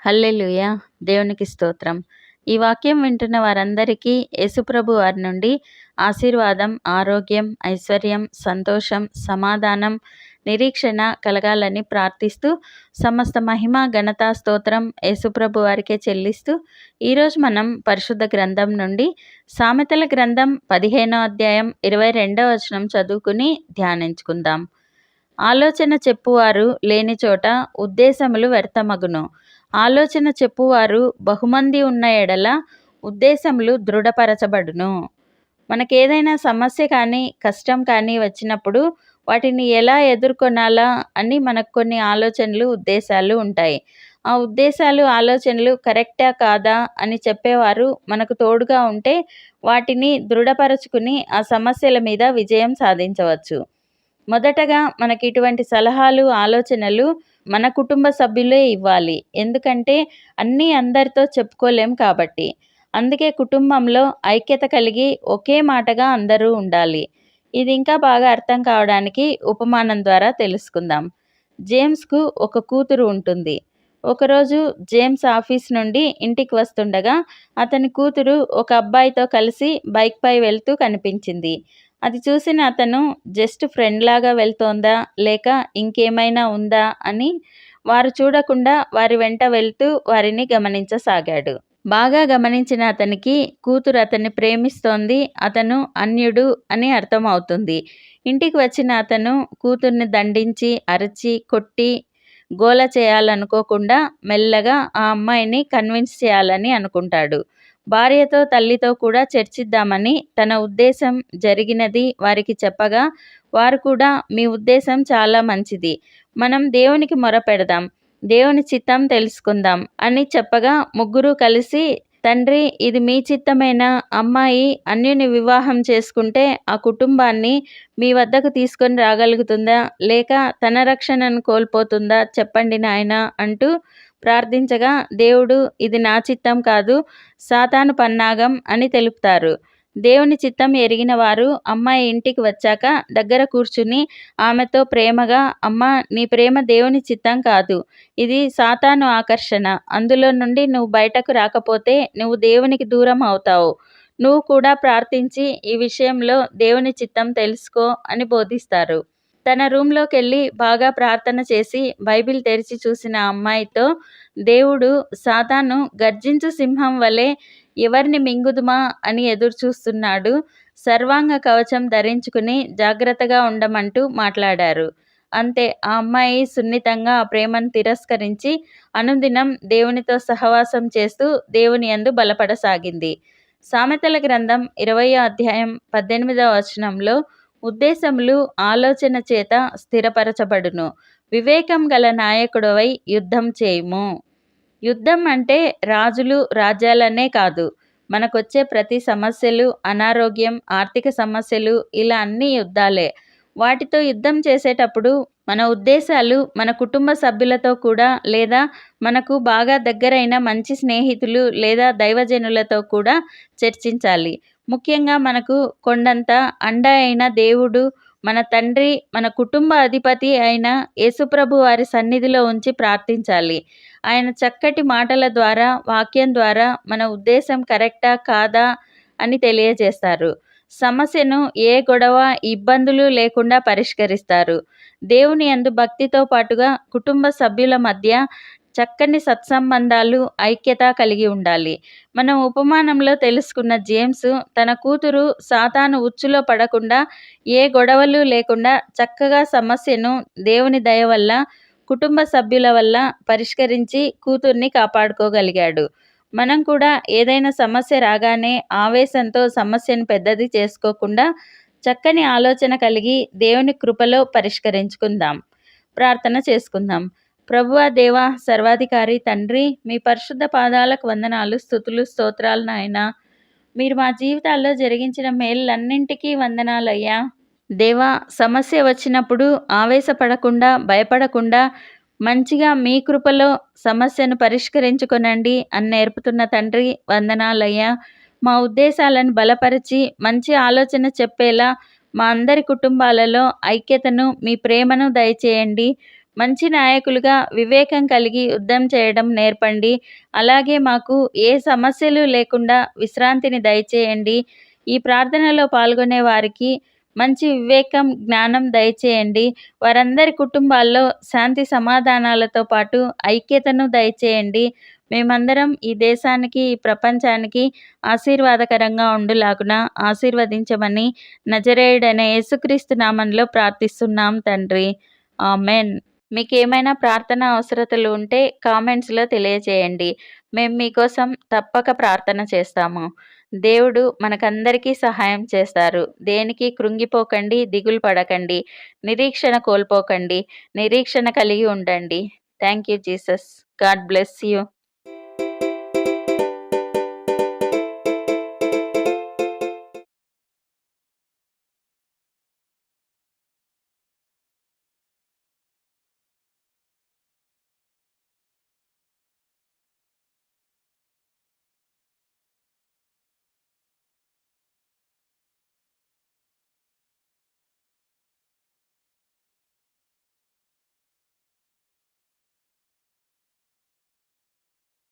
హల్లెలూయా! దేవునికి స్తోత్రం. ఈ వాక్యం వింటున్న వారందరికీ యేసుప్రభు వారి నుండి ఆశీర్వాదం, ఆరోగ్యం, ఐశ్వర్యం, సంతోషం, సమాధానం, నిరీక్షణ కలగాలని ప్రార్థిస్తూ సమస్త మహిమ, ఘనత, స్తోత్రం యేసుప్రభు వారికే చెల్లిస్తూ ఈరోజు మనం పరిశుద్ధ గ్రంథం నుండి సామెతల గ్రంథం 15వ అధ్యాయం 22వ వచనం చదువుకుని ధ్యానించుకుందాం. ఆలోచన చెప్పువారు లేని చోట ఉద్దేశములు వ్యర్థమగును. ఆలోచన చెప్పువారు బహుమంది ఉన్న ఎడల ఉద్దేశములు దృఢపరచబడును. మనకేదైనా సమస్య కానీ కష్టం కానీ వచ్చినప్పుడు వాటిని ఎలా ఎదుర్కొనాలా అని మనకు కొన్ని ఆలోచనలు ఉద్దేశాలు ఉంటాయి. ఆ ఉద్దేశాలు ఆలోచనలు కరెక్టా కాదా అని చెప్పేవారు మనకు తోడుగా ఉంటే వాటిని దృఢపరచుకుని ఆ సమస్యల మీద విజయం సాధించవచ్చు. మొదటగా మనకి ఇటువంటి సలహాలు ఆలోచనలు మన కుటుంబ సభ్యులే ఇవ్వాలి. ఎందుకంటే అన్నీ అందరితో చెప్పుకోలేం కాబట్టి. అందుకే కుటుంబంలో ఐక్యత కలిగి ఒకే మాటగా అందరూ ఉండాలి. ఇది ఇంకా బాగా అర్థం కావడానికి ఉపమానం ద్వారా తెలుసుకుందాం. జేమ్స్కు ఒక కూతురు ఉంటుంది. ఒకరోజు జేమ్స్ ఆఫీస్ నుండి ఇంటికి వస్తుండగా అతని కూతురు ఒక అబ్బాయితో కలిసి బైక్పై వెళ్తూ కనిపించింది. అది చూసిన అతను జస్ట్ ఫ్రెండ్ లాగా వెళ్తోందా లేక ఇంకేమైనా ఉందా అని వారు చూడకుండా వారి వెంట వెళ్తూ వారిని గమనించసాగాడు. బాగా గమనించిన అతనికి కూతురు అతన్ని ప్రేమిస్తోంది, అతను అన్యుడు అని అర్థమవుతుంది. ఇంటికి వచ్చిన అతను కూతుర్ని దండించి, అరిచి, కొట్టి గోల చేయాలనుకోకుండా మెల్లగా ఆ అమ్మాయిని కన్విన్స్ చేయాలని అనుకుంటాడు. భార్యతో తల్లితో కూడా చర్చిద్దామని తన ఉద్దేశం జరిగినది వారికి చెప్పగా వారు కూడా మీ ఉద్దేశం చాలా మంచిది, మనం దేవునికి మొరపెడదాం, దేవుని చిత్తం తెలుసుకుందాం అని చెప్పగా ముగ్గురు కలిసి తండ్రి ఇది మీ చిత్తమేనా? అమ్మాయి అన్యుని వివాహం చేసుకుంటే ఆ కుటుంబాన్ని మీ వద్దకు తీసుకొని రాగలుగుతుందా లేక తన రక్షణను కోల్పోతుందా చెప్పండి నాయనా అంటూ ప్రార్థించగా దేవుడు ఇది నా చిత్తం కాదు, సాతాను పన్నాగం అని తెలుపుతారు. దేవుని చిత్తం ఎరిగిన వారు అమ్మాయి ఇంటికి వచ్చాక దగ్గర కూర్చుని ఆమెతో ప్రేమగా అమ్మా నీ ప్రేమ దేవుని చిత్తం కాదు, ఇది సాతాను ఆకర్షణ, అందులో నుండి నువ్వు బయటకు రాకపోతే నువ్వు దేవునికి దూరం అవుతావు, నువ్వు కూడా ప్రార్థించి ఈ విషయంలో దేవుని చిత్తం తెలుసుకో అని బోధిస్తారు. తన రూమ్లోకి వెళ్ళి బాగా ప్రార్థన చేసి బైబిల్ తెరిచి చూసిన అమ్మాయితో దేవుడు సాతాను గర్జించు సింహం వలె ఎవరిని మింగుదుమా అని ఎదురు చూస్తున్నాడు, సర్వాంగ కవచం ధరించుకుని జాగ్రత్తగా ఉండమంటూ మాట్లాడారు. అంతే, ఆ అమ్మాయి సున్నితంగా ఆ ప్రేమను తిరస్కరించి అనుదినం దేవునితో సహవాసం చేస్తూ దేవుని యందు బలపడసాగింది. సామెతల గ్రంథం 20వ అధ్యాయం 18వ వచనంలో ఉద్దేశములు ఆలోచన చేత స్థిరపరచబడును, వివేకం గల నాయకుడవై యుద్ధం చేయుము. యుద్ధం అంటే రాజులు రాజ్యాలనే కాదు, మనకొచ్చే ప్రతి సమస్యలు, అనారోగ్యం, ఆర్థిక సమస్యలు ఇలా అన్ని యుద్ధాలే. వాటితో యుద్ధం చేసేటప్పుడు మన ఉద్దేశాలు మన కుటుంబ సభ్యులతో కూడా లేదా మనకు బాగా దగ్గరైన మంచి స్నేహితులు లేదా దైవజనులతో కూడా చర్చించాలి. ముఖ్యంగా మనకు కొండంత అండ అయిన దేవుడు, మన తండ్రి, మన కుటుంబ అధిపతి అయిన యేసుప్రభు వారి సన్నిధిలో ఉంచి ప్రార్థించాలి. ఆయన చక్కటి మాటల ద్వారా, వాక్యం ద్వారా మన ఉద్దేశం కరెక్టా కాదా అని తెలియజేస్తారు. సమస్యను ఏ గొడవ, ఇబ్బందులు లేకుండా పరిష్కరిస్తారు. దేవుని యందు భక్తితో పాటుగా కుటుంబ సభ్యుల మధ్య చక్కని సత్సంబంధాలు, ఐక్యత కలిగి ఉండాలి. మనం ఉపమానంలో తెలుసుకున్న జేమ్స్ తన కూతురు సాతాను ఉచ్చులో పడకుండా ఏ గొడవలు లేకుండా చక్కగా సమస్యను దేవుని దయ వల్ల, కుటుంబ సభ్యుల వల్ల పరిష్కరించి కూతుర్ని కాపాడుకోగలిగాడు. మనం కూడా ఏదైనా సమస్య రాగానే ఆవేశంతో సమస్యను పెద్దది చేసుకోకుండా చక్కని ఆలోచన కలిగి దేవుని కృపలో పరిష్కరించుకుందాం. ప్రార్థన చేసుకుందాం. ప్రభువా, దేవా, సర్వాధికారి తండ్రి, మీ పరిశుద్ధ పాదాలకు వందనాలు, స్తుతులు, స్తోత్రాలు నాయనా. మీరు మా జీవితాల్లో జరిగించిన మేళ్ళన్నింటికీ వందనాలయ్యా. దేవా, సమస్య వచ్చినప్పుడు ఆవేశపడకుండా, భయపడకుండా మంచిగా మీ కృపలో సమస్యను పరిష్కరించుకొనండి అని నేర్పుతున్న తండ్రి వందనాలయ్యా. మా ఉద్దేశాలను బలపరిచి మంచి ఆలోచన చెప్పేలా మా అందరి కుటుంబాలలో ఐక్యతను, మీ ప్రేమను దయచేయండి. మంచి నాయకులుగా వివేకం కలిగి యుద్ధం చేయడం నేర్పండి. అలాగే మాకు ఏ సమస్యలు లేకుండా విశ్రాంతిని దయచేయండి. ఈ ప్రార్థనలో పాల్గొనే వారికి మంచి వివేకం, జ్ఞానం దయచేయండి. వారందరి కుటుంబాల్లో శాంతి సమాధానాలతో పాటు ఐక్యతను దయచేయండి. మేమందరం ఈ దేశానికి, ఈ ప్రపంచానికి ఆశీర్వాదకరంగా ఉండులాగున ఆశీర్వదించమని నజరేయుడైన యేసుక్రీస్తు నామంలో ప్రార్థిస్తున్నాం తండ్రి. ఆమెన్. మీకేమైనా ప్రార్థన అవసరతలు ఉంటే కామెంట్స్‌లో తెలియజేయండి. మేము మీకోసం తప్పక ప్రార్థన చేస్తాము. దేవుడు మనకందరికీ సహాయం చేస్తారు. దేనికి కృంగిపోకండి, దిగులు పడకండి, నిరీక్షణ కోల్పోకండి, నిరీక్షణ కలిగి ఉండండి. Thank you Jesus. God bless you.